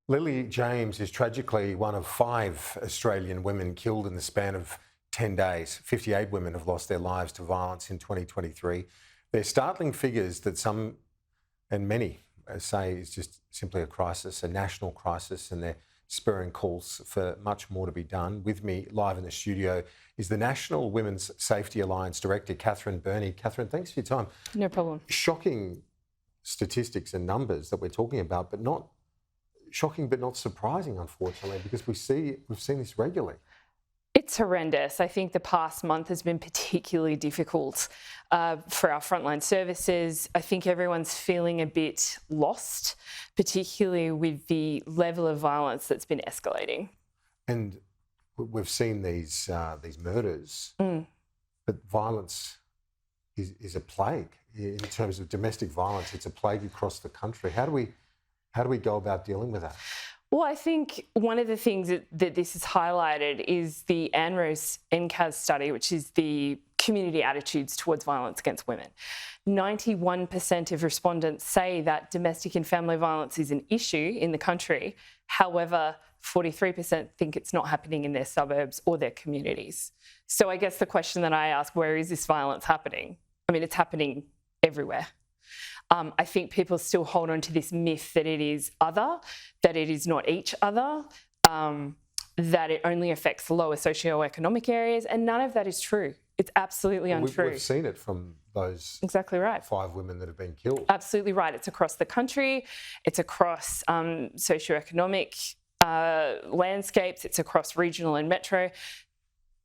Lilie James is tragically one of 5 Australian women killed in the span of 10 days. 58 women have lost their lives to violence in 2023. They're startling figures that some and many say is just simply a crisis, a national crisis, and they're spurring calls for much more to be done. With me live in the studio is the National Women's Safety Alliance Director, Katherine Berney. Katherine, thanks for your time. No problem. Shocking statistics and numbers that we're talking about, but not shocking but not surprising, unfortunately, because we've seen this regularly. It's horrendous. I think the past month has been particularly difficult for our frontline services. I think everyone's feeling a bit lost, particularly with the level of violence that's been escalating. And we've seen these murders, but violence is a plague in terms of domestic violence. It's a plague across the country. How do we go about dealing with that? Well, I think one of the things that this has highlighted is the ANROS NCAS study, which is the community attitudes towards violence against women. 91% of respondents say that domestic and family violence is an issue in the country. However, 43% think it's not happening in their suburbs or their communities. So I guess the question that I ask, where is this violence happening? I mean, it's happening everywhere. I think people still hold on to this myth that it is other, that it is not each other, that it only affects lower socio-economic areas, and none of that is true. It's absolutely untrue. We've seen it from those exactly right. 5 women that have been killed. Absolutely right. It's across the country. It's across socio-economic landscapes. It's across regional and metro.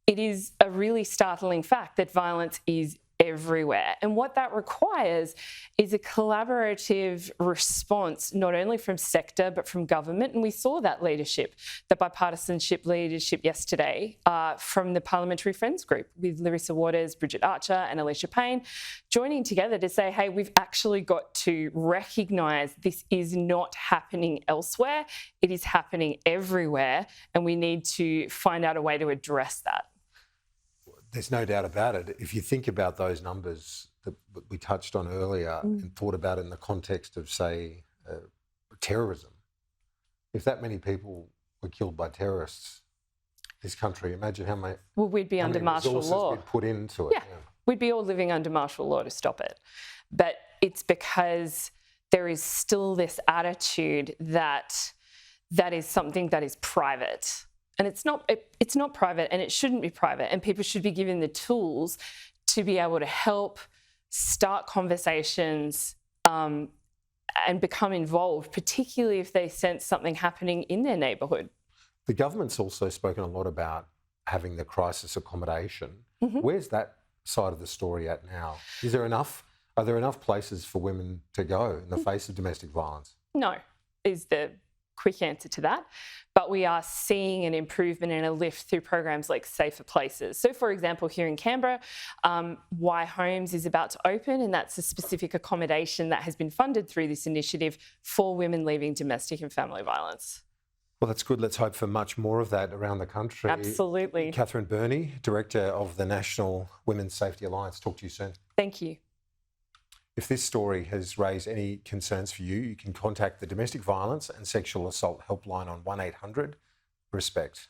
It is a really startling fact that violence is everywhere. And what that requires is a collaborative response, not only from sector, but from government. And we saw that leadership, the bipartisanship leadership yesterday from the Parliamentary Friends Group with Larissa Waters, Bridget Archer and Alicia Payne joining together to say, hey, we've actually got to recognise this is not happening elsewhere. It is happening everywhere. And we need to find out a way to address that. There's no doubt about it. If you think about those numbers that we touched on earlier and thought about it in the context of, say, terrorism, if that many people were killed by terrorists, this country, imagine how many, well, we'd be under martial law. We'd put into it. Yeah, we'd be all living under martial law to stop it. But it's because there is still this attitude that that is something that is private. And it's not private, and it shouldn't be private, and people should be given the tools to be able to help start conversations and become involved, particularly if they sense something happening in their neighbourhood. The government's also spoken a lot about having the crisis accommodation. Where's that side of the story at now? Are there enough places for women to go in the face of domestic violence? No, is the quick answer to that. But we are seeing an improvement and a lift through programs like Safer Places. So, for example, here in Canberra, Y Homes is about to open, and that's a specific accommodation that has been funded through this initiative for women leaving domestic and family violence. Well, that's good. Let's hope for much more of that around the country. Absolutely. Katherine Berney, Director of the National Women's Safety Alliance. Talk to you soon. Thank you. If this story has raised any concerns for you, you can contact the Domestic Violence and Sexual Assault Helpline on 1800 RESPECT.